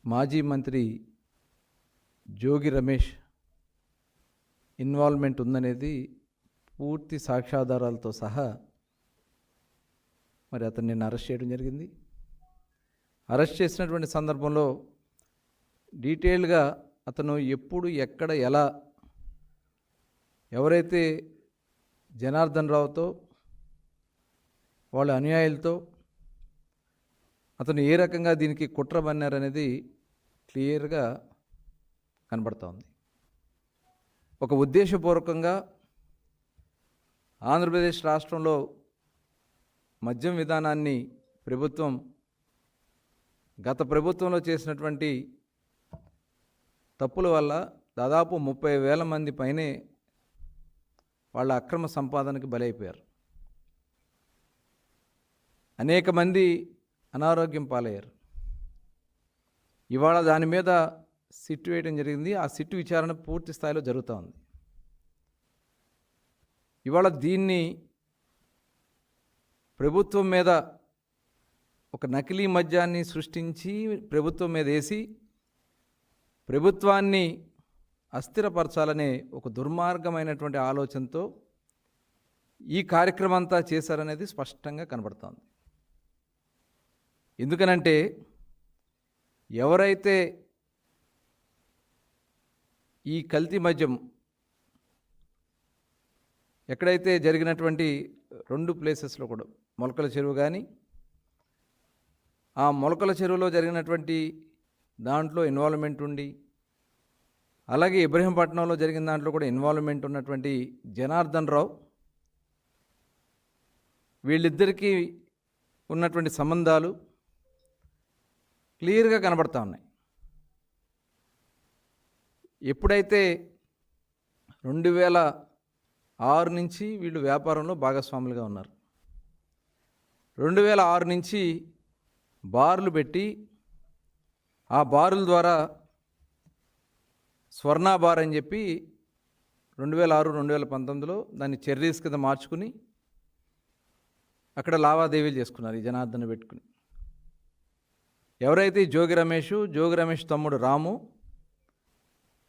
మాజీ మంత్రి జోగి రమేష్ ఇన్వాల్వ్మెంట్ ఉందనేది పూర్తి సాక్ష్యాధారాలతో సహా మరి అతన్ని నిన్న అరెస్ట్ చేయడం జరిగింది. అరెస్ట్ చేసినటువంటి సందర్భంలో డీటెయిల్గా అతను ఎప్పుడు ఎక్కడ ఎలా ఎవరైతే జనార్దన్ రావుతో వాళ్ళ అనుయాయులతో అతను ఏ రకంగా దీనికి కుట్ర పన్నారనేది క్లియర్గా కనబడుతూ ఉంది. ఒక ఉద్దేశపూర్వకంగా ఆంధ్రప్రదేశ్ రాష్ట్రంలో మద్యం విధానాన్ని గత ప్రభుత్వంలో చేసినటువంటి తప్పుల వల్ల దాదాపు 30,000 మంది పైనే వాళ్ళ అక్రమ సంపాదనకి బలైపోయారు. అనేక మంది అనారోగ్యం పాలయ్యారు. ఇవాళ దాని మీద సిట్ వేయడం జరిగింది. ఆ సిట్ విచారణ పూర్తి స్థాయిలో జరుగుతూ ఉంది. ఇవాళ దీన్ని ప్రభుత్వం మీద ఒక నకిలీ మద్యాన్ని సృష్టించి ప్రభుత్వం మీద వేసి ప్రభుత్వాన్ని అస్థిరపరచాలనే ఒక దుర్మార్గమైనటువంటి ఆలోచనతో ఈ కార్యక్రమం అంతా చేశారనేది స్పష్టంగా కనబడుతోంది. ఎందుకనంటే ఎవరైతే ఈ కల్తీ మద్యం ఎక్కడైతే జరిగినటువంటి 2 ప్లేసెస్లో కూడా మొలకల చెరువు కానీ ఆ మొలకల చెరువులో జరిగినటువంటి దాంట్లో ఇన్వాల్వ్మెంట్ ఉండి అలాగే ఇబ్రహీంపట్నంలో జరిగిన దాంట్లో కూడా ఇన్వాల్వ్మెంట్ ఉన్నటువంటి జనార్దన్ రావు వీళ్ళిద్దరికీ ఉన్నటువంటి సంబంధాలు క్లియర్గా కనబడతా ఉన్నాయి. ఎప్పుడైతే 2006 నుంచి వీళ్ళు వ్యాపారంలో భాగస్వాములుగా ఉన్నారు. 2006 నుంచి బార్లు పెట్టి ఆ బారుల ద్వారా స్వర్ణ బార్ అని చెప్పి 2006-2019లో దాన్ని చెర్రీస్ కింద మార్చుకుని అక్కడ లావాదేవీలు చేసుకున్నారు ఈ జనార్దన్ పెట్టుకుని. ఎవరైతే జోగి రమేష్ తమ్ముడు రాము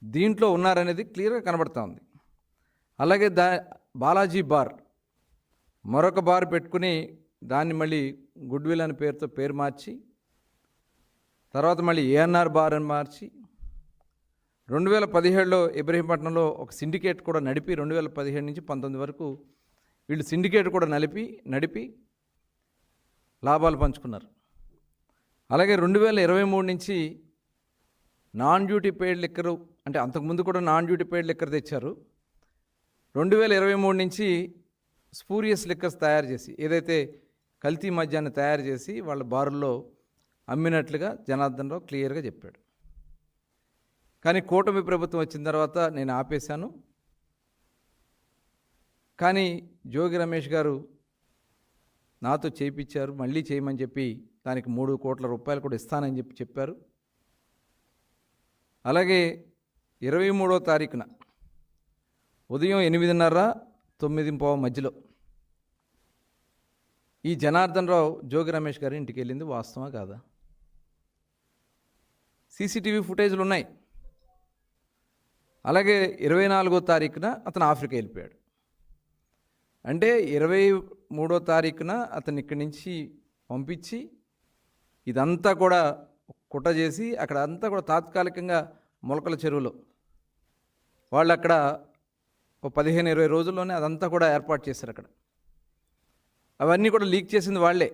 దీంట్లో ఉన్నారనేది క్లియర్గా కనబడుతూ ఉంది. అలాగే బాలాజీ బార్ మరొక బార్ పెట్టుకుని దాన్ని మళ్ళీ గుడ్విల్ అనే పేరుతో పేరు మార్చి తర్వాత మళ్ళీ ఏఎన్ఆర్ బార్ అని మార్చి 2017లో ఇబ్రహీంపట్నంలో ఒక సిండికేట్ కూడా నడిపి 2017 నుంచి 19 వరకు వీళ్ళు సిండికేట్ కూడా నడిపి లాభాలు పంచుకున్నారు. అలాగే 2023 నుంచి నాన్ డ్యూటీ పెయిడ్ లిక్కరు అంటే అంతకుముందు కూడా నాన్ డ్యూటీ పెయిడ్ లిక్కర్ తెచ్చారు. 2023 నుంచి స్పూరియస్ లిక్కర్స్ తయారు చేసి ఏదైతే కల్తీ మద్యాన్ని తయారు చేసి వాళ్ళ బారుల్లో అమ్మినట్లుగా జనార్దన్ రావు క్లియర్గా చెప్పాడు. కానీ కూటమి ప్రభుత్వం వచ్చిన తర్వాత నేను ఆపేశాను. కానీ జోగి రమేష్ గారు నాతో చేయించారు, మళ్ళీ చేయమని చెప్పి దానికి 3 కోట్ల రూపాయలు కూడా ఇస్తానని చెప్పారు. అలాగే 23వ తారీఖున ఉదయం 8:30-9:15 మధ్యలో ఈ జనార్దన్ రావు జోగి రమేష్ గారి ఇంటికి వెళ్ళింది వాస్తవా కాదా? సీసీటీవీ ఫుటేజ్లు ఉన్నాయి. అలాగే 24వ తారీఖున అతను ఆఫ్రికా వెళ్ళిపోయాడు. అంటే 23వ తారీఖున అతను ఇక్కడి నుంచి పంపించి ఇదంతా కూడా కుట్ర చేసి అక్కడ అంతా కూడా తాత్కాలికంగా మొలకల చెరువులో వాళ్ళు అక్కడ ఒక 15-20 రోజుల్లోనే అదంతా కూడా ఏర్పాటు చేశారు. అక్కడ అవన్నీ కూడా లీక్ చేసింది వాళ్ళే.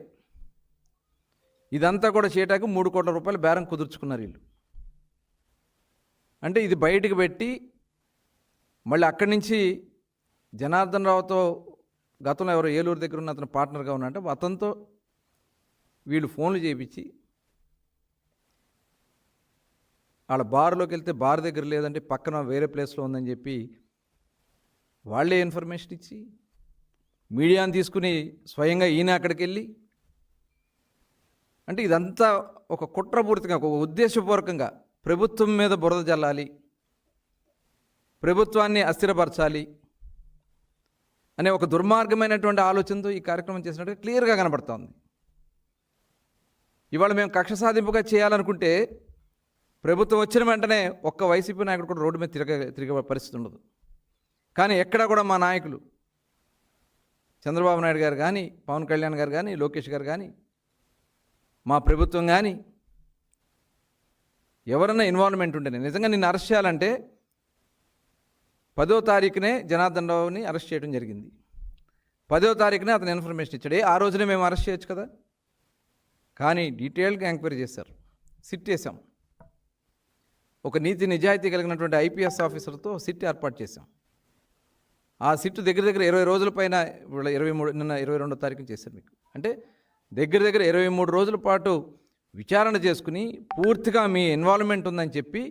ఇదంతా కూడా చేయటానికి 3 కోట్ల రూపాయలు బేరం కుదుర్చుకున్నారు వీళ్ళు. అంటే ఇది బయటకు పెట్టి మళ్ళీ అక్కడి నుంచి జనార్దన్ రావుతో గతంలో ఎవరో ఏలూరు దగ్గర ఉన్న అతను పార్ట్నర్గా ఉన్నట్టు అతనితో వీళ్ళు ఫోన్లు చేయించి వాళ్ళ బార్లోకి వెళ్తే బార్ దగ్గర లేదంటే పక్కన వేరే ప్లేస్లో ఉందని చెప్పి వాళ్ళే ఇన్ఫర్మేషన్ ఇచ్చి మీడియాని తీసుకుని స్వయంగా ఈయన అక్కడికి వెళ్ళి అంటే ఇదంతా ఒక కుట్రపూరితంగా ఒక ఉద్దేశపూర్వకంగా ప్రభుత్వం మీద బురద జల్లాలి, ప్రభుత్వాన్ని అస్థిరపరచాలి అనే ఒక దుర్మార్గమైనటువంటి ఆలోచనతో ఈ కార్యక్రమం చేసినట్టు క్లియర్గా కనబడుతోంది. ఇవాళ మేము కక్ష సాధింపుగా చేయాలనుకుంటే ప్రభుత్వం వచ్చిన వెంటనే ఒక్క వైసీపీ నాయకుడు కూడా రోడ్డు మీద తిరిగే పరిస్థితి ఉండదు. కానీ ఎక్కడా కూడా మా నాయకులు చంద్రబాబు నాయుడు గారు కానీ, పవన్ కళ్యాణ్ గారు కానీ, లోకేష్ గారు కానీ, మా ప్రభుత్వం కానీ ఎవరన్నా ఇన్వాల్వ్మెంట్ ఉంటేనే, నిజంగా నిన్ను అరెస్ట్ చేయాలంటే 10వ తారీఖునే జనార్దన్ రావుని అరెస్ట్ చేయడం జరిగింది. 10వ తారీఖునే అతను ఇన్ఫర్మేషన్ ఇచ్చాడు. ఆ రోజునే మేము అరెస్ట్ చేయొచ్చు కదా. కానీ డీటెయిల్గా ఎంక్వైరీ చేశారు, సిట్ వేసాం. ఒక నీతి నిజాయితీ కలిగినటువంటి ఐపీఎస్ ఆఫీసర్తో సిట్ ఏర్పాటు చేశాం. ఆ సిట్ దగ్గర 20 రోజుల పైన, 23 నిన్న 22వ తారీఖున చేశారు మీకు. అంటే దగ్గర 23 రోజుల పాటు విచారణ చేసుకుని పూర్తిగా మీ ఇన్వాల్వ్మెంట్ ఉందని చెప్పి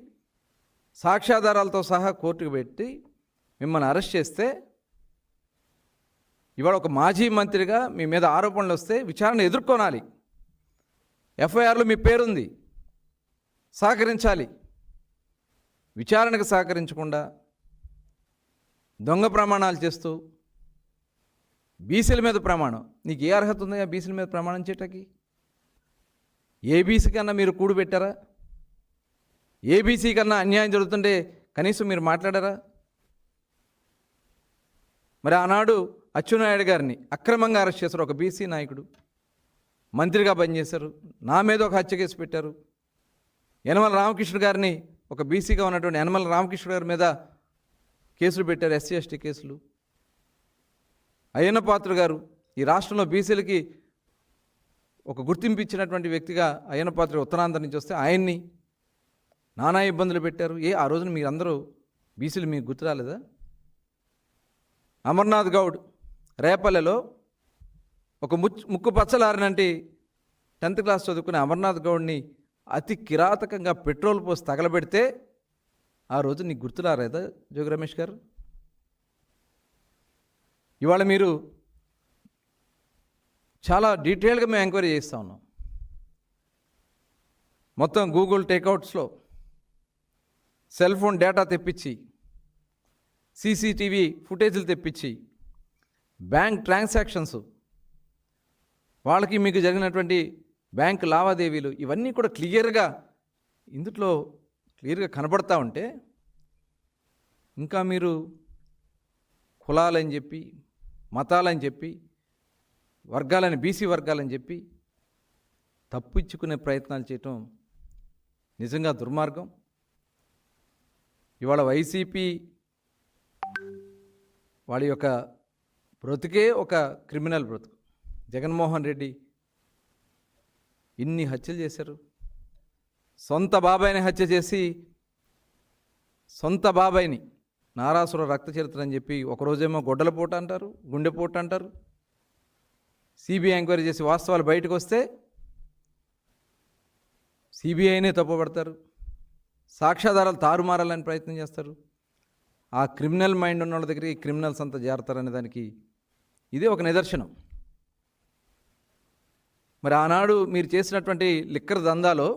సాక్ష్యాధారాలతో సహా కోర్టుకు పెట్టి మిమ్మల్ని అరెస్ట్ చేస్తే, ఇవాళ ఒక మాజీ మంత్రిగా మీ మీద ఆరోపణలు వస్తే విచారణ ఎదుర్కొనాలి. ఎఫ్ఐఆర్లో మీ పేరుంది, సహకరించాలి. విచారణకు సహకరించకుండా దొంగ ప్రమాణాలు చేస్తూ బీసీల మీద ప్రమాణం, నీకు ఏ అర్హత ఉందా బీసీల మీద ప్రమాణం చేయటానికి? ఏబీసీ కన్నా మీరు కూడు పెట్టారా? ఏబీసీ కన్నా అన్యాయం జరుగుతుంటే కనీసం మీరు మాట్లాడారా? మరి ఆనాడు అచ్చెన్నాయుడు గారిని అక్రమంగా అరెస్ట్ చేశారు, ఒక బీసీ నాయకుడు, మంత్రిగా పనిచేశారు. నా మీద ఒక హత్య కేసు పెట్టారు. యనమల రామకృష్ణ గారిని, ఒక బీసీగా ఉన్నటువంటి యనమల రామకృష్ణ గారి మీద కేసులు పెట్టారు, ఎస్సీ ఎస్టీ కేసులు. అయ్యన్న పాత్ర గారు ఈ రాష్ట్రంలో బీసీలకి ఒక గుర్తింపు ఇచ్చినటువంటి వ్యక్తిగా అయ్యన్న పాత్ర ఉత్తరాంధ్ర నుంచి వస్తే ఆయన్ని నానా ఇబ్బందులు పెట్టారు. ఆ రోజున మీరందరూ బీసీలు మీకు గుర్తు రాలేదా? అమర్నాథ్ గౌడ్ రేపల్లెలో ఒక ముక్కు పచ్చలారినంటి 10th క్లాస్ చదువుకునే అమర్నాథ్ గౌడ్ని అతి కిరాతకంగా పెట్రోల్ పోసి తగలబెడితే ఆ రోజు నీకు గుర్తు రాలేదా జోగి రమేష్ గారు? ఇవాళ మీరు చాలా డీటెయిల్గా మేము ఎంక్వైరీ చేస్తూ ఉన్నాం. మొత్తం గూగుల్ టేక్అవుట్స్లో సెల్ ఫోన్ డేటా తెప్పించి, సీసీటీవీ ఫుటేజీలు తెప్పించి, బ్యాంక్ ట్రాన్సాక్షన్స్, వాళ్ళకి మీకు జరిగినటువంటి బ్యాంక్ లావాదేవీలు, ఇవన్నీ కూడా ఇందులో క్లియర్గా కనబడతా ఉంటే ఇంకా మీరు కులాలని చెప్పి, మతాలని చెప్పి, వర్గాలని, బీసీ వర్గాలని చెప్పి తప్పించుకునే ప్రయత్నాలు చేయటం నిజంగా దుర్మార్గం. ఇవాళ వైసీపీ వాడి యొక్క బ్రతుకే ఒక క్రిమినల్ బ్రతుకు. జగన్మోహన్ రెడ్డి ఇన్ని హత్యలు చేశారు. సొంత బాబాయిని హత్య చేసి, సొంత బాబాయిని నారాసుర రక్త చరిత్ర అని చెప్పి ఒకరోజేమో గొడ్డలపోటు అంటారు, గుండెపోటు అంటారు. సిబిఐ ఎంక్వైరీ చేసి వాస్తవాలు బయటకు వస్తే సిబిఐనే తప్పుపడతారు, సాక్ష్యాధారాలు తారుమారాలని ప్రయత్నం చేస్తారు. ఆ క్రిమినల్ మైండ్ ఉన్న వాళ్ళ దగ్గరికి క్రిమినల్స్ అంతా చేరతారనే దానికి ఇదే ఒక నిదర్శనం. మరి ఆనాడు మీరు చేసినటువంటి లిక్కర్ దందాలో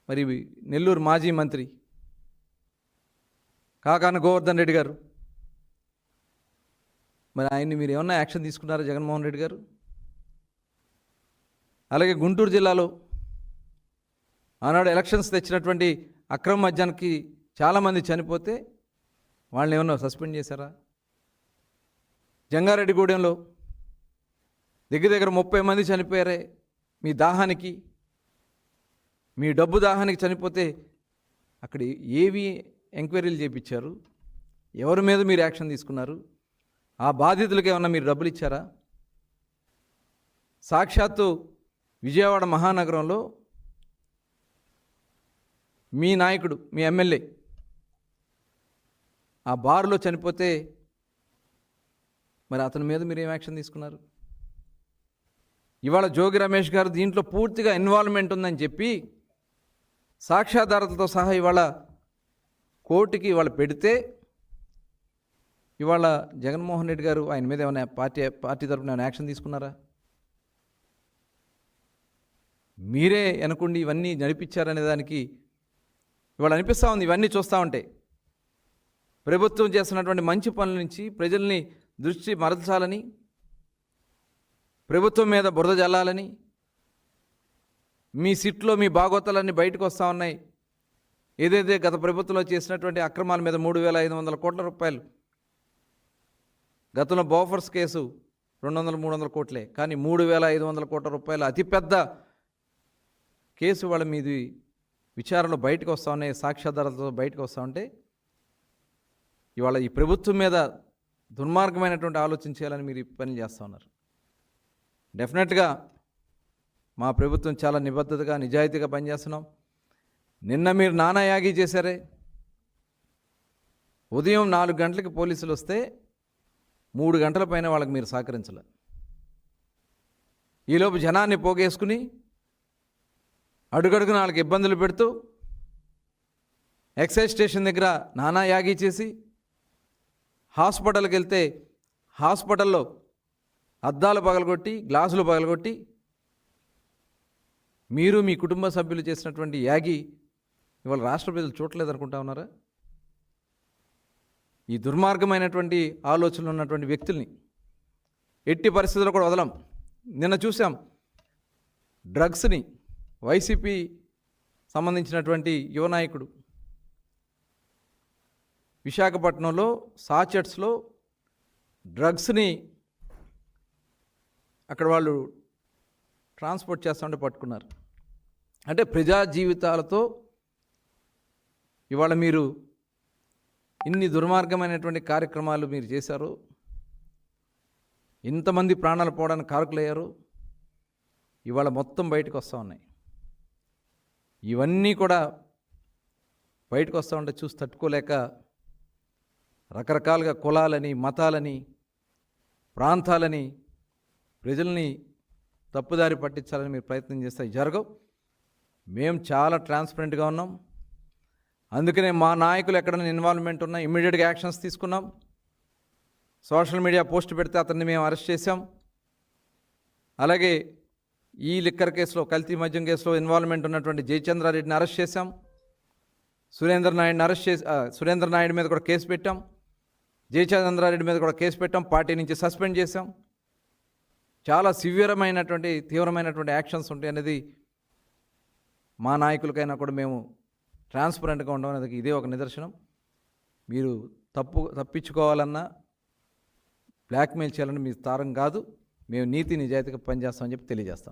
మరి నెల్లూరు మాజీ మంత్రి కాకాన గోవర్ధన్ రెడ్డి గారు, మరి ఆయన్ని మీరు ఏమన్నా యాక్షన్ తీసుకున్నారా జగన్మోహన్ రెడ్డి గారు? అలాగే గుంటూరు జిల్లాలో ఆనాడు ఎలక్షన్స్ తెచ్చినటువంటి అక్రమ మద్యానికి చాలామంది చనిపోతే వాళ్ళని ఏమన్నా సస్పెండ్ చేశారా? జంగారెడ్డిగూడెంలో దగ్గర 30 మంది చనిపోయారే మీ దాహానికి, మీ డబ్బు దాహానికి చనిపోతే అక్కడ ఏవి ఎంక్వైరీలు చేయించారు? ఎవరి మీద మీరు యాక్షన్ తీసుకున్నారు? ఆ బాధితులకి ఏమన్నా మీరు డబ్బులు ఇచ్చారా? సాక్షాత్తు విజయవాడ మహానగరంలో మీ నాయకుడు, మీ ఎమ్మెల్యే ఆ బార్లో చనిపోతే మరి అతని మీద మీరు ఏం యాక్షన్ తీసుకున్నారు? ఇవాళ జోగి రమేష్ గారు దీంట్లో పూర్తిగా ఇన్వాల్వ్మెంట్ ఉందని చెప్పి సాక్ష్యాధారాలతో సహా ఇవాళ కోర్టుకి ఇవాళ పెడితే, ఇవాళ జగన్మోహన్ రెడ్డి గారు ఆయన మీద ఏమైనా పార్టీ తరఫున ఏమైనా యాక్షన్ తీసుకున్నారా? మీరే అనుకోండి ఇవన్నీ నడిపించారనే దానికి ఇవాళ అనిపిస్తూ ఉంది. ఇవన్నీ చూస్తూ ఉంటే ప్రభుత్వం చేస్తున్నటువంటి మంచి పనుల నుంచి ప్రజల్ని దృష్టి మరల్చాలని, ప్రభుత్వం మీద బురద జల్లాలని, మీ సిట్లో మీ బాగోతాలన్నీ బయటకు వస్తూ ఉన్నాయి. ఏదైతే గత ప్రభుత్వంలో చేసినటువంటి అక్రమాల మీద 3,500 కోట్ల రూపాయలు, గతంలో బోఫర్స్ కేసు 200-300 కోట్లే, కానీ 3,500 కోట్ల రూపాయలు అతిపెద్ద కేసు వాళ్ళ మీది విచారణలో బయటకు వస్తూ ఉన్నాయి, సాక్ష్యాధారాలతో బయటకు వస్తూ ఉంటే ఇవాళ ఈ ప్రభుత్వం మీద దుర్మార్గమైనటువంటి ఆలోచన చేయాలని మీరు ఈ పని చేస్తూ ఉన్నారు. డెఫినెట్గా మా ప్రభుత్వం చాలా నిబద్ధతగా నిజాయితీగా పనిచేస్తున్నాం. నిన్న మీరు నానాయాగి చేశారే, ఉదయం 4 గంటలకి పోలీసులు వస్తే 3 గంటల పైన వాళ్ళకి మీరు సహకరించలే. ఈలోపు జనాన్ని పోగేసుకుని అడుగడుగున వాళ్ళకి ఇబ్బందులు పెడుతూ ఎక్సైజ్ స్టేషన్ దగ్గర నానాయాగి చేసి, హాస్పిటల్కి వెళ్తే హాస్పిటల్లో అద్దాలు పగలగొట్టి, గ్లాసులు పగలగొట్టి, మీరు మీ కుటుంబ సభ్యులు చేసినటువంటి యాగి ఇవాళ రాష్ట్ర ప్రజలు చూడలేదు అనుకుంటా ఉన్నారా? ఈ దుర్మార్గమైనటువంటి ఆలోచనలు ఉన్నటువంటి వ్యక్తుల్ని ఎట్టి పరిస్థితుల్లో కూడా వదలం. నిన్న చూసాం డ్రగ్స్ని, వైసీపీ సంబంధించినటువంటి యువ నాయకుడు విశాఖపట్నంలో సాచెట్స్లో డ్రగ్స్ని అక్కడ వాళ్ళు ట్రాన్స్పోర్ట్ చేస్తుంటే పట్టుకున్నారు. అంటే ప్రజా జీవితాలతో ఇవాళ మీరు ఇన్ని దుర్మార్గమైనటువంటి కార్యక్రమాలు మీరు చేశారు, ఇంతమంది ప్రాణాలు పోవడానికి కారకులయ్యారు, ఇవాళ మొత్తం బయటకు వస్తూ ఉన్నాయి. ఇవన్నీ కూడా బయటకు వస్తూ ఉంటే చూసి తట్టుకోలేక రకరకాలుగా కులాలని, మతాలని, ప్రాంతాలని, ప్రజల్ని తప్పుదారి పట్టించాలని మీరు ప్రయత్నం చేస్తే జరగవు. మేము చాలా ట్రాన్స్పరెంట్గా ఉన్నాం. అందుకనే మా నాయకులు ఎక్కడైనా ఇన్వాల్వ్మెంట్ ఉన్నా ఇమ్మీడియట్గా యాక్షన్స్ తీసుకున్నాం. సోషల్ మీడియా పోస్ట్ పెడితే అతన్ని మేము అరెస్ట్ చేశాం. అలాగే ఈ లిక్కర్ కేసులో, కల్తీ మద్యం కేసులో ఇన్వాల్వ్మెంట్ ఉన్నటువంటి జయచంద్రారెడ్డిని అరెస్ట్ చేశాం. సురేంద్ర నాయుడు మీద కూడా కేసు పెట్టాం. జయచంద్రారెడ్డి మీద కూడా కేసు పెట్టాం. పార్టీ నుంచి సస్పెండ్ చేశాం. చాలా తీవ్రమైనటువంటి యాక్షన్స్ ఉంటాయి అనేది మా నాయకులకైనా కూడా మేము ట్రాన్స్పరెంట్గా ఉండడం అనేది ఇదే ఒక నిదర్శనం. మీరు తప్పించుకోవాలన్నా, బ్లాక్మెయిల్ చేయాలన్నా మీ తారం కాదు. మేము నీతి నిజాయితీగా పనిచేస్తామని చెప్పి తెలియజేస్తాం.